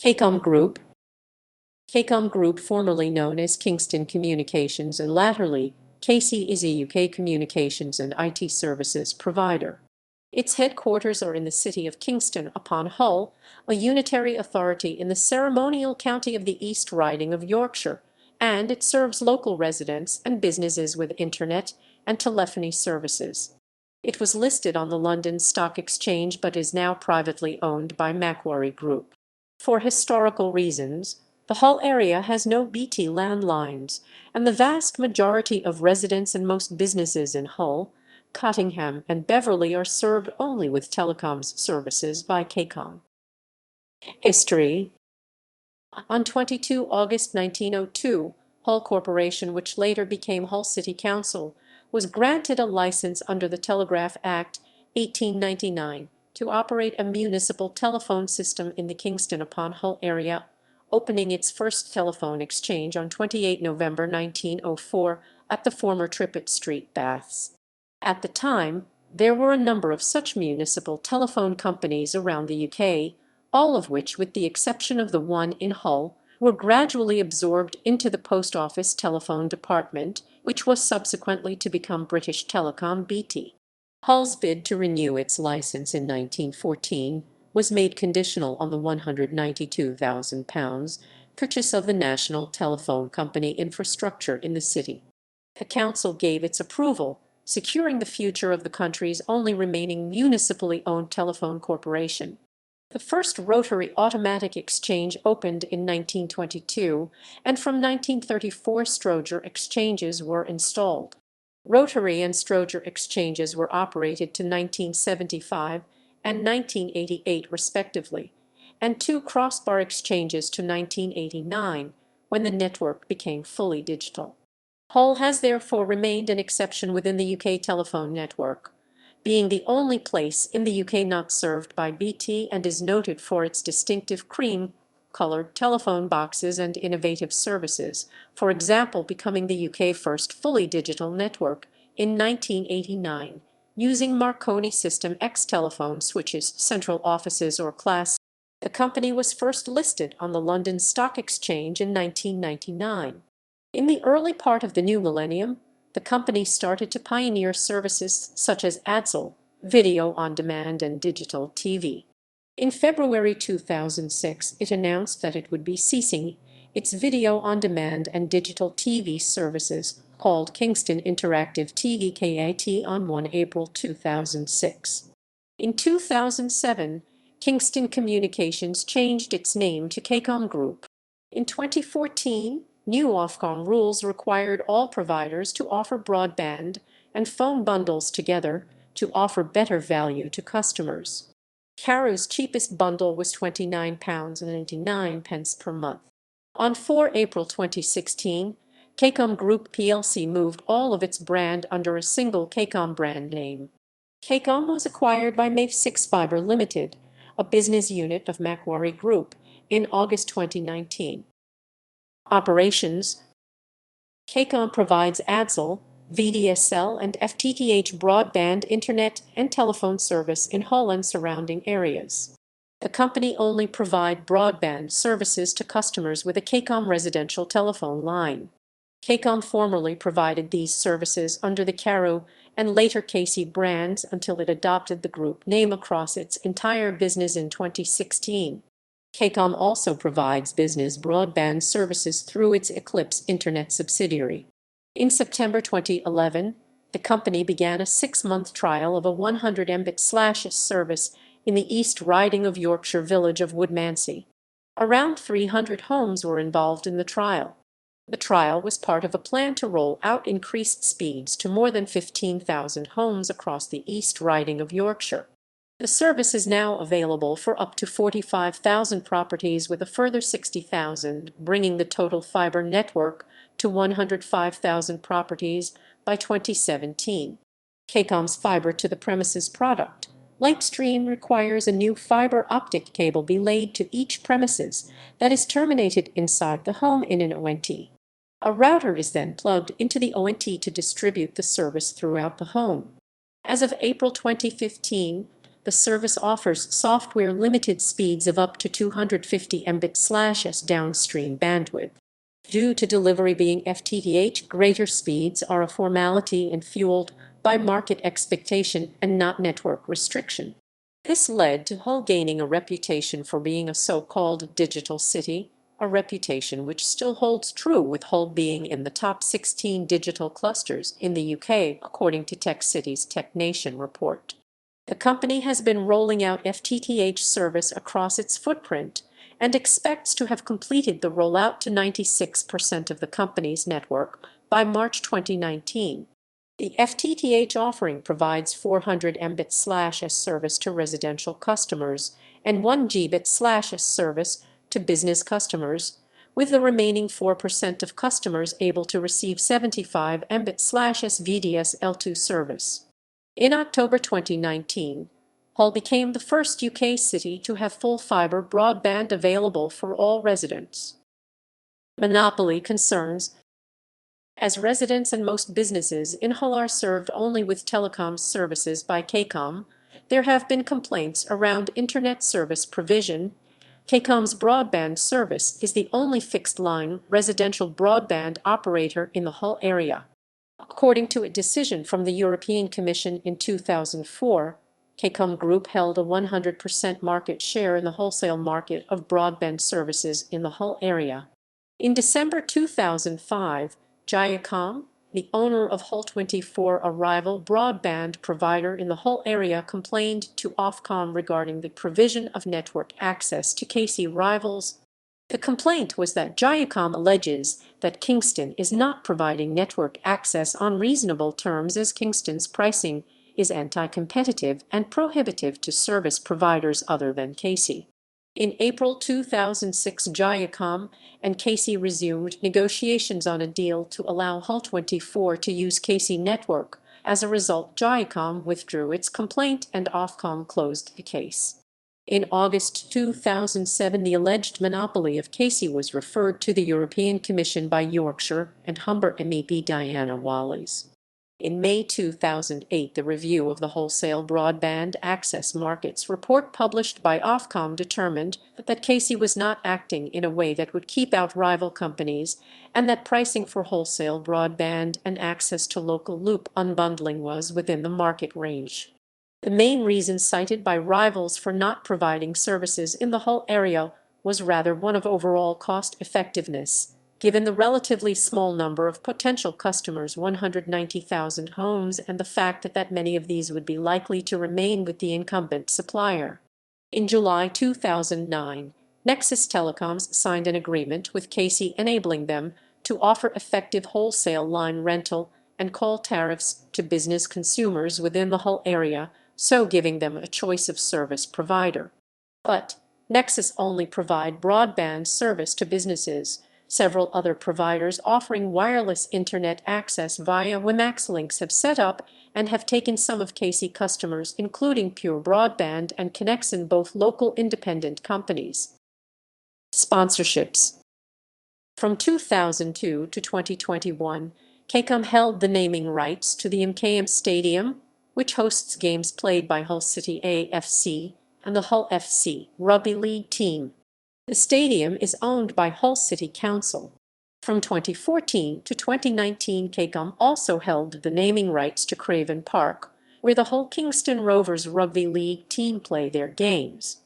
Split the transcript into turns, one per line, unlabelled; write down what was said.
KCOM Group. KCOM Group, formerly known as Kingston Communications and latterly KC, is a UK communications and IT services provider. Its headquarters are in the city of Kingston upon Hull, a unitary authority in the ceremonial county of the East Riding of Yorkshire, and it serves local residents and businesses with internet and telephony services. It was listed on the London Stock Exchange but is now privately owned by Macquarie Group. For historical reasons, the Hull area has no BT landlines, and the vast majority of residents and most businesses in Hull, Cottingham and Beverley are served only with telecoms services by KCOM. History. On 22 August 1902, Hull Corporation, which later became Hull City Council, was granted a license under the Telegraph Act 1899 to operate a municipal telephone system in the Kingston upon Hull area, opening its first telephone exchange on 28 November 1904 at the former Trippett Street, Baths. At the time, there were a number of such municipal telephone companies around the UK, all of which, with the exception of the one in Hull, were gradually absorbed into the Post Office Telephone Department, which was subsequently to become British Telecom (BT). Hull's bid to renew its license in 1914 was made conditional on the £192,000 purchase of the National Telephone Company infrastructure in the city. The council gave its approval, securing the future of the country's only remaining municipally owned telephone corporation. The first rotary automatic exchange opened in 1922, and from 1934 Stroger exchanges were installed. Rotary and Stroger exchanges were operated to 1975 and 1988 respectively, and two crossbar exchanges to 1989, when the network became fully digital. Hull has therefore remained an exception within the UK telephone network, being the only place in the UK not served by BT, and is noted for its distinctive cream-colored telephone boxes and innovative services, for example becoming the UK first fully digital network in 1989, using Marconi System X telephone switches, central offices or class. The company was first listed on the London Stock Exchange in 1999. In the early part of the new millennium, the company started to pioneer services such as ADSL, video on demand, and digital TV. In February 2006, it announced that it would be ceasing its video on demand and digital TV services, called Kingston Interactive TV (KIT), on 1 April 2006. In 2007, Kingston Communications changed its name to KCOM Group. In 2014, new Ofcom rules required all providers to offer broadband and phone bundles together to offer better value to customers. Caro's cheapest bundle was £29.99 per month. On 4 April 2016, KCOM Group plc moved all of its brand under a single KCOM brand name. KCOM was acquired by Mave6 Fibre Limited, a business unit of Macquarie Group, in August 2019. Operations. KCOM provides ADSL, VDSL and FTTH broadband internet and telephone service in Hull and surrounding areas. The company only provides broadband services to customers with a KCOM residential telephone line. KCOM formerly provided these services under the Caro and later KC brands until it adopted the group name across its entire business in 2016. KCOM also provides business broadband services through its Eclipse Internet subsidiary. In September 2011, the company began a 6-month trial of a 100 Mbit/s service in the East Riding of Yorkshire village of Woodmansey. Around 300 homes were involved in the trial. The trial was part of a plan to roll out increased speeds to more than 15,000 homes across the East Riding of Yorkshire. The service is now available for up to 45,000 properties, with a further 60,000, bringing the total fibre network to 105,000 properties by 2017. KCOM's fibre to the premises product, Lightstream, requires a new fibre optic cable be laid to each premises that is terminated inside the home in an ONT. A router is then plugged into the ONT to distribute the service throughout the home. As of April 2015, the service offers software-limited speeds of up to 250 Mbit/s downstream bandwidth. Due to delivery being FTTH, greater speeds are a formality and fueled by market expectation and not network restriction. This led to Hull gaining a reputation for being a so-called digital city, a reputation which still holds true, with Hull being in the top 16 digital clusters in the UK, according to Tech Cities Tech Nation report. The company has been rolling out FTTH service across its footprint and expects to have completed the rollout to 96% of the company's network by March 2019. The FTTH offering provides 400 Mbit/s service to residential customers and 1 Gbit/s service to business customers, with the remaining 4% of customers able to receive 75 Mbit/s VDSL2 service. In October 2019, Hull became the first UK city to have full fibre broadband available for all residents. Monopoly concerns. As residents and most businesses in Hull are served only with telecoms services by KCOM, there have been complaints around internet service provision. KCOM's broadband service is the only fixed-line residential broadband operator in the Hull area. According to a decision from the European Commission in 2004, KCOM Group held a 100% market share in the wholesale market of broadband services in the Hull area. In December 2005, Giacom, the owner of Hull24, a rival broadband provider in the Hull area, complained to Ofcom regarding the provision of network access to KC rivals. The complaint was that Giacom alleges that Kingston is not providing network access on reasonable terms, as Kingston's pricing is anti-competitive and prohibitive to service providers other than KC. In April 2006, Giacom and KC resumed negotiations on a deal to allow Hull24 to use KC network. As a result, Giacom withdrew its complaint and Ofcom closed the case. In August 2007, the alleged monopoly of KC was referred to the European Commission by Yorkshire and Humber MEP Diana Wallis. In May 2008, the review of the wholesale broadband access markets report published by Ofcom determined that KC was not acting in a way that would keep out rival companies, and that pricing for wholesale broadband and access to local loop unbundling was within the market range. The main reason cited by rivals for not providing services in the Hull area was rather one of overall cost effectiveness, given the relatively small number of potential customers, 190,000 homes, and the fact that many of these would be likely to remain with the incumbent supplier. In July 2009, Nexus Telecoms signed an agreement with KC enabling them to offer effective wholesale line rental and call tariffs to business consumers within the Hull area, so giving them a choice of service provider. But Nexus only provide broadband service to businesses. Several other providers offering wireless internet access via WiMAX links have set up and have taken some of KC customers, including Pure Broadband and Connexon, both local independent companies. Sponsorships. From 2002 to 2021, KCOM held the naming rights to the MKM Stadium, which hosts games played by Hull City AFC and the Hull FC rugby league team. The stadium is owned by Hull City Council. From 2014 to 2019, KCOM also held the naming rights to Craven Park, where the Hull Kingston Rovers rugby league team play their games.